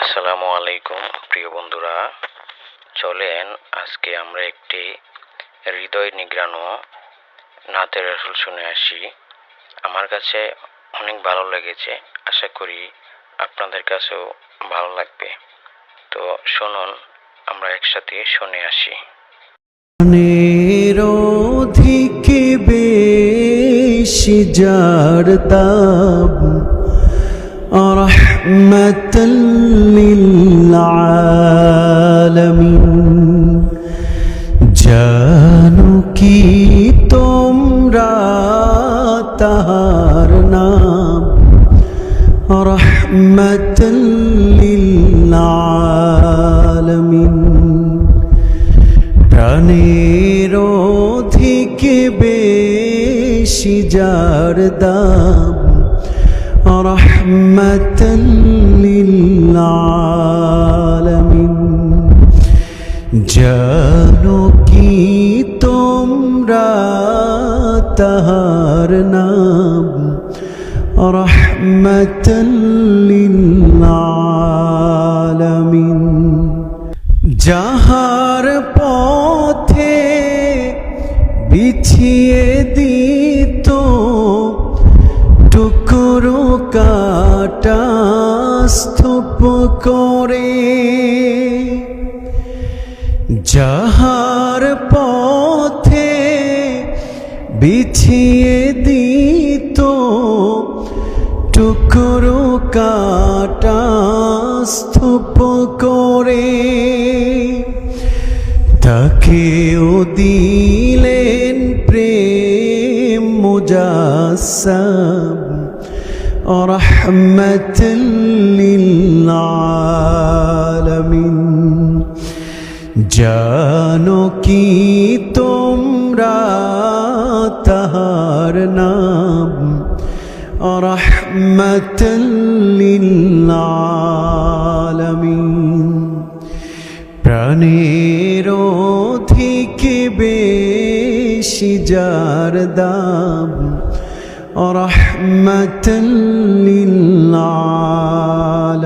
আসসালামু আলাইকুম প্রিয় বন্ধুরা, চলেন আজকে আমরা একটি হৃদয় নিংড়ানো নাতে রাসূল শুনে আসি। আমার কাছে অনেক ভালো লেগেছে, আশা করি আপনাদের কাছেও ভালো লাগবে। তো শুনুন, আমরা একসাথে শুনে আসি। অধিক বেশি যার তাব রহমাতাল লিল আলামিন, জানো কি তোমরা তাহার নাম রহমাতাল লিল আলামিন। প্রাণের অধিক বেশি যার দাম রহমাতাল লিল আলামিন, জানো কি তোমরা তাহার নাম রহমাতাল লিল আলামিন। যাহার পথে বিছিয়ে দিত টুকরো কাটা স্তূপ করে, যাহার পথে বিছিয়ে দিত টুকরো কাটা স্তূপ করে, তাকেও দিলেন প্রেম মুজাসসাম রহমাতাল লিল আলামিন। জানো কি তোমরা তাহার নাম রহমাতাল লিল আলামিন। প্রাণের অধিক বেশি যার দাম রহমাতাল লিল আলামিন।